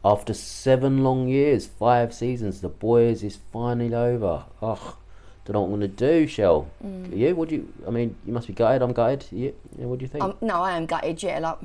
After 7 long years, 5 seasons, The Boys is finally over. Ugh, don't know what I'm gonna do, Shell. You? What do you? I mean, you must be gutted. I'm gutted. Yeah, what do you think? No, I am gutted. Yeah, like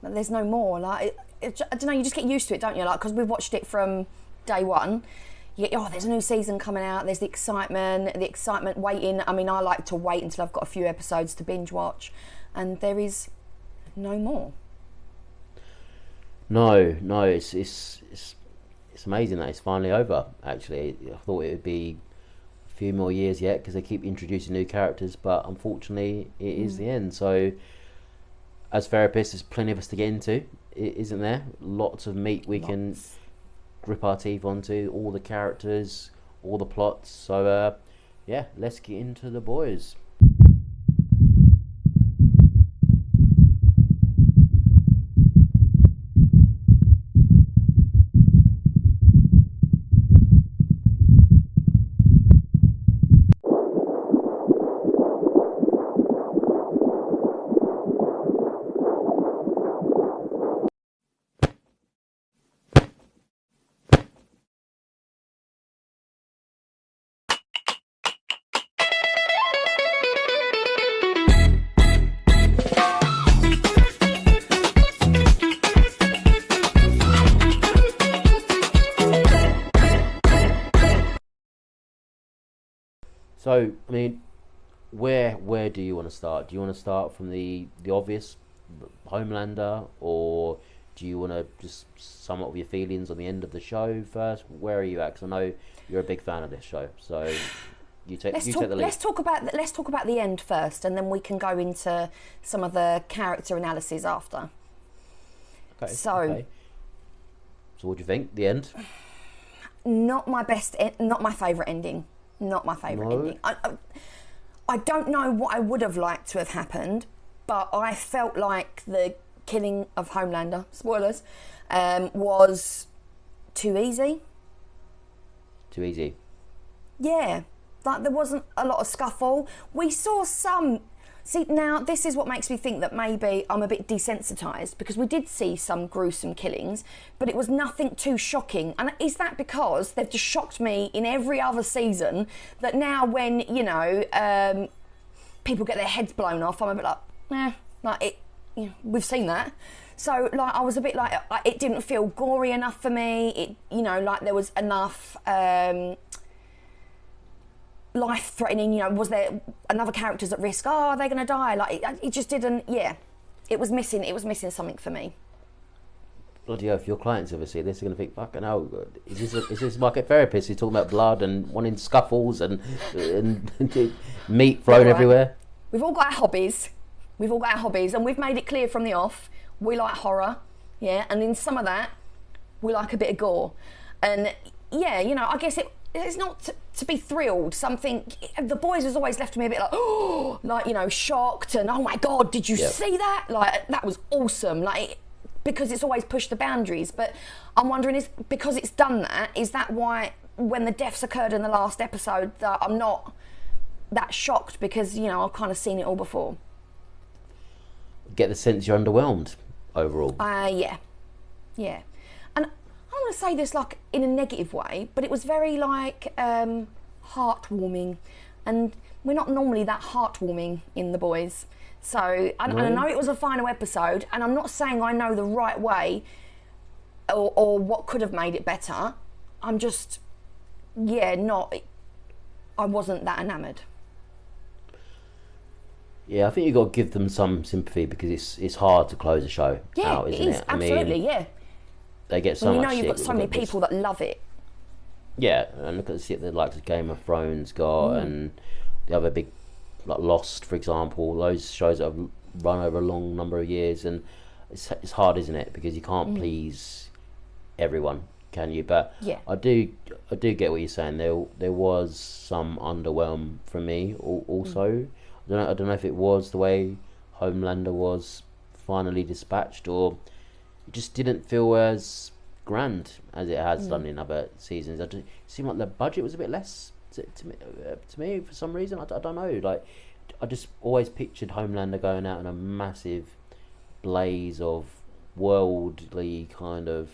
there's no more. Like I don't know. You just get used to it, don't you? Like because we've watched it from day one. You get, oh, there's a new season coming out. There's the excitement waiting. I mean, I like to wait until I've got a few episodes to binge watch, and there is no more. No, it's amazing that it's finally over. Actually, I thought it would be a few more years yet because they keep introducing new characters, but unfortunately, it is the end. So, as therapists, there's plenty of us to get into, isn't there? Lots of meat we can grip our teeth onto, all the characters, all the plots. So, yeah, let's get into The Boys. So, I mean, where do you want to start? Do you want to start from the obvious, Homelander, or do you want to just sum up your feelings on the end of the show first? Where are you at? 'Cause I know you're a big fan of this show, so take the lead. Let's talk about the end first, and then we can go into some of the character analysis after. Okay. So, okay. So what do you think? The end? not my favourite ending. Not my favourite ending. I don't know what I would have liked to have happened, but I felt like the killing of Homelander, spoilers, was too easy. Too easy. Yeah, like there wasn't a lot of scuffle. We saw some. See, now this is what makes me think that maybe I'm a bit desensitised, because we did see some gruesome killings, but it was nothing too shocking. And is that because they've just shocked me in every other season that now when, people get their heads blown off, I'm a bit like, we've seen that. So, like, I was a bit like, it didn't feel gory enough for me. Like there was enough life-threatening, was there another characters at risk? Oh, are they going to die? Like, it just didn't, it was missing something for me. Bloody hell, if your clients ever see this, they're going to think, fucking hell, is this market therapist who's talking about blood and wanting scuffles and meat thrown everywhere? We've all got our hobbies. And we've made it clear from the off, we like horror, and in some of that, we like a bit of gore. And, I guess it's not to be thrilled. The Boys has always left me a bit like, shocked and, oh my God, did you see that? Like, that was awesome. Like, because it's always pushed the boundaries. But I'm wondering, because it's done that, is that why when the deaths occurred in the last episode that I'm not that shocked, because, I've kind of seen it all before? Get the sense you're underwhelmed overall. Yeah. And I don't want to say this like in a negative way, but it was very like heartwarming, and we're not normally that heartwarming in The Boys. So I know it was a final episode, and I'm not saying I know the right way or what could have made it better. I'm just, I wasn't that enamoured. Yeah, I think you've got to give them some sympathy, because it's hard to close a show out, isn't it? Absolutely, They get so much you've got so many people that love it. Yeah, and look at the shit the likes of Game of Thrones got, and the other big, like Lost, for example. Those shows that have run over a long number of years, and it's hard, isn't it? Because you can't please everyone, can you? But I do get what you're saying. There was some underwhelm from me also. I don't know if it was the way Homelander was finally dispatched, or it just didn't feel as grand as it has done in other seasons. It seemed like the budget was a bit less to me for some reason. I don't know. Like, I just always pictured Homelander going out in a massive blaze of worldly kind of,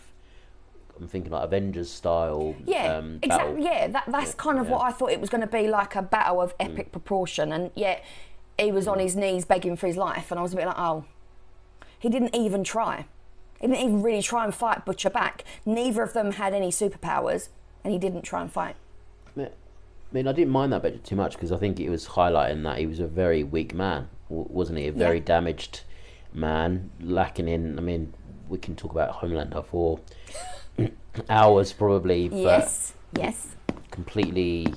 I'm thinking like Avengers style. Yeah, exactly. Battle. Yeah, that's kind of what I thought it was going to be, like a battle of epic proportion, and yet he was on his knees begging for his life, and I was a bit like, oh, he didn't even try. He didn't even really try and fight Butcher back. Neither of them had any superpowers, and he didn't try and fight. I mean, I didn't mind that bit too much because I think it was highlighting that he was a very weak man, wasn't he? A very damaged man, lacking in. I mean, we can talk about Homelander for hours probably, yes, completely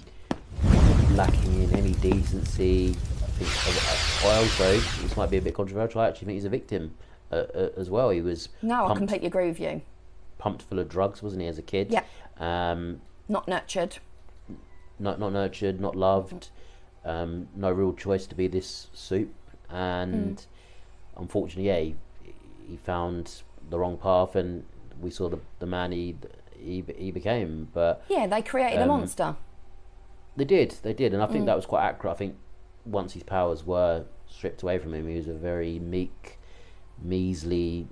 lacking in any decency. I think I also, this might be a bit controversial, I actually think he's a victim as well. He was I completely agree with you. Pumped full of drugs, wasn't he, as a kid? Yeah. Not nurtured. Not nurtured, not loved. No real choice to be this soup, and unfortunately, he found the wrong path, and we saw the man he became. But yeah, they created a monster. They did, and I think that was quite accurate. I think once his powers were stripped away from him, he was a very meek, measly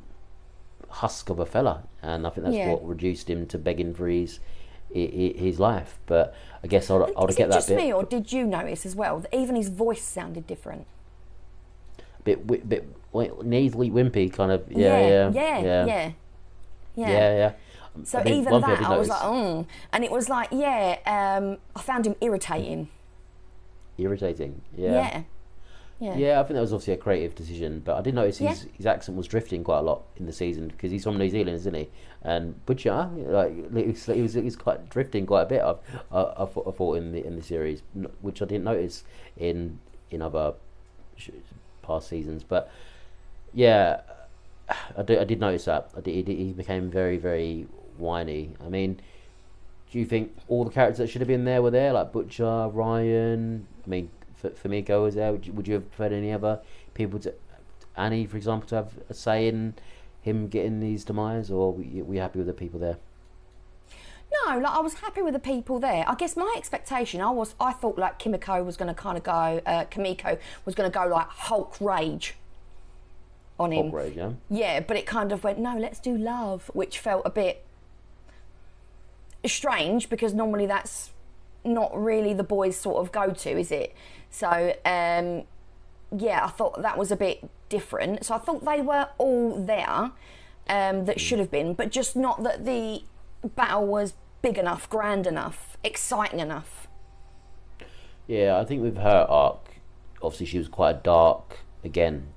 husk of a fella, and I think that's what reduced him to begging for his life. But I guess I'll get that just bit. Me, or did you notice as well that even his voice sounded different? Bit nasally, wimpy, kind of. Yeah. So even that, I was like, and it was like, I found him irritating. Irritating, Yeah, I think that was obviously a creative decision, but I did notice his accent was drifting quite a lot in the season because he's from New Zealand, isn't he? And Butcher, he was quite drifting quite a bit. I thought in the series, which I didn't notice in other past seasons, but yeah, I did notice that. He became very, very whiny. I mean, do you think all the characters that should have been there were there, like Butcher, Ryan? I mean, Kimiko was there. Would you have preferred any other people to, Annie, for example, to have a say in him getting these demise, or were you happy with the people there? No, I was happy with the people there. I guess my expectation, I thought like Kimiko was going to kind of go, Kimiko was going to go like Hulk rage on him. Hulk rage, yeah. Yeah, but it kind of went, no, let's do love, which felt a bit strange because normally that's not really the boys' sort of go-to, is it? So, I thought that was a bit different. So I thought they were all there that should have been, but just not that the battle was big enough, grand enough, exciting enough. Yeah, I think with her arc, obviously she was quite dark. Again,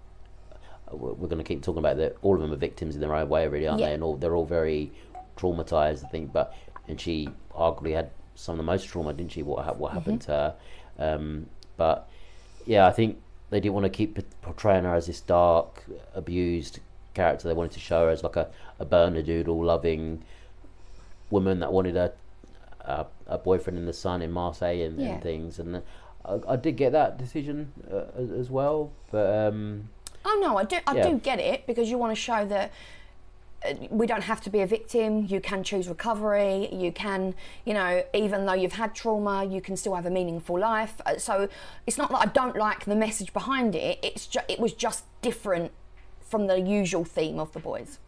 we're going to keep talking about that. All of them are victims in their own way, really, aren't they? And they're all very traumatized, I think. And she arguably had some of the most trauma, didn't she? What happened to her? But yeah, I think they didn't want to keep portraying her as this dark, abused character. They wanted to show her as like a Bernedoodle loving woman that wanted a boyfriend in the sun in Marseille and things. And I did get that decision as well. But oh no, I do get it, because you want to show that we don't have to be a victim. You can choose recovery. You can, even though you've had trauma, you can still have a meaningful life. So it's not that I don't like the message behind it. It was just different from the usual theme of the boys.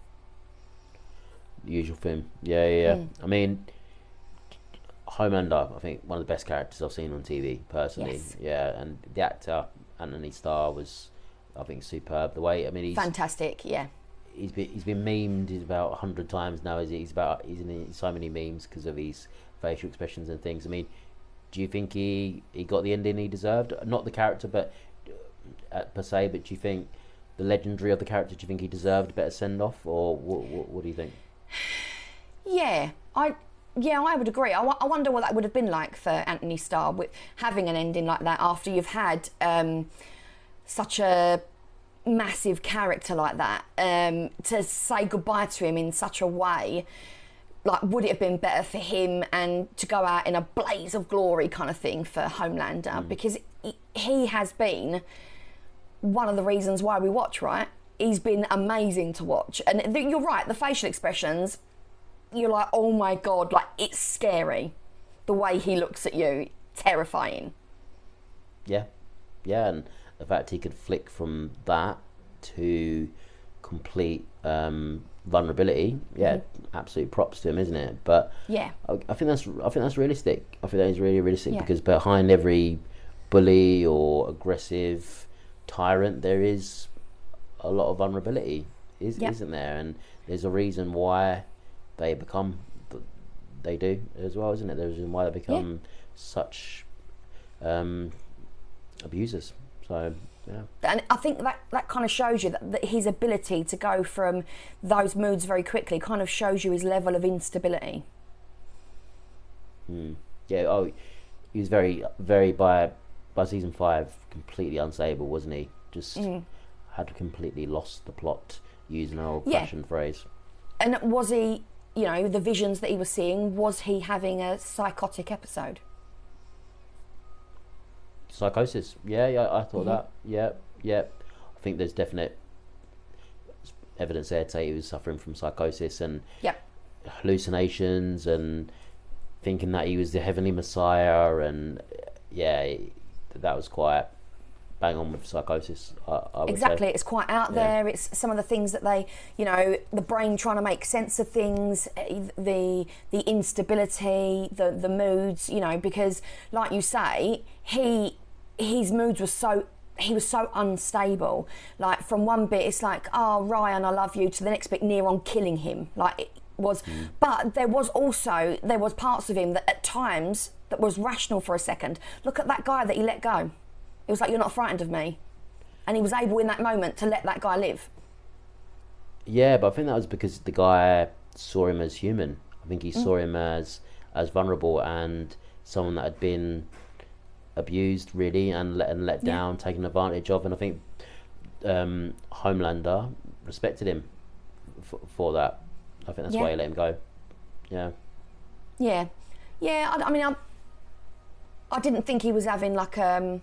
The usual theme, yeah. I mean, Homelander, I think one of the best characters I've seen on TV personally. Yes. Yeah, and the actor Anthony Starr was, I think, superb. The way, I mean, he's fantastic. Yeah. He's been memed about 100 times now. He's in so many memes because of his facial expressions and things. I mean, do you think he got the ending he deserved? Not the character, but per se. But do you think the legendary of the character? Do you think he deserved a better send off, or what do you think? Yeah, I would agree. I wonder what that would have been like for Anthony Starr with having an ending like that after you've had such a massive character like that, to say goodbye to him in such a way. Like, would it have been better for him and to go out in a blaze of glory kind of thing for Homelander? Because he has been one of the reasons why we watch, right? He's been amazing to watch. And you're right, the facial expressions, you're like, oh my God, like, it's scary. The way he looks at you, terrifying. Yeah, and the fact he could flick from that to complete vulnerability, yeah, absolute props to him, isn't it? But Yeah. I think that's realistic. I think that is really realistic, Yeah. because behind every bully or aggressive tyrant there is a lot of vulnerability, isn't there? And there's a reason why they become they do as well, isn't it? There's a reason why they become such abusers. So yeah. And I think that kind of shows you that his ability to go from those moods very quickly kind of shows you his level of instability. Yeah. Oh, he was very by season 5 completely unstable, wasn't he? Just had completely lost the plot, using an old-fashioned phrase. And was he, you know, the visions that he was seeing, was he having a psychotic episode? Psychosis. Yeah, I thought that. Yeah. I think there's definite evidence there to say he was suffering from psychosis and hallucinations, and thinking that he was the heavenly messiah, and that was quite bang on with psychosis. I would Exactly, say. it's quite out there. It's some of the things that they, you know, the brain trying to make sense of things, the instability, the moods, you know, because like you say, his moods were he was so unstable. Like from one bit it's like, oh Ryan, I love you, to the next bit near on killing him. Like it was but there was parts of him that at times that was rational for a second. Look at that guy that he let go. It was like, you're not frightened of me. And he was able in that moment to let that guy live. Yeah, but I think that was because the guy saw him as human. I think he saw him as vulnerable and someone that had been abused, really, and let down, taken advantage of. And I think Homelander respected him for that. I think that's why he let him go. Yeah. I mean, I didn't think he was having like a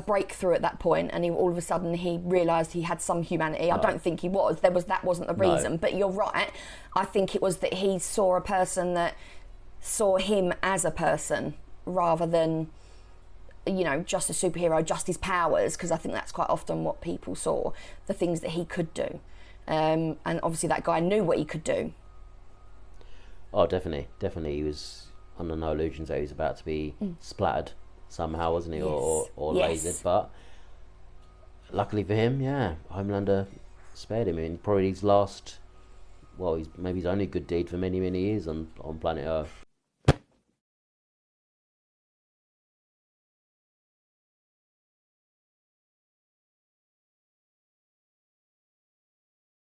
breakthrough at that point, and all of a sudden he realised he had some humanity. No. I don't think he was. That wasn't the reason. No. But you're right. I think it was that he saw a person that saw him as a person rather than, you know, just a superhero, just his powers, because I think that's quite often what people saw, the things that he could do. And obviously that guy knew what he could do. Oh, definitely. He was under no illusions that he was about to be splattered somehow, wasn't he? Yes. Or lasered. But luckily for him, Homelander spared him. Probably his last, maybe his only good deed for many, many years on planet Earth.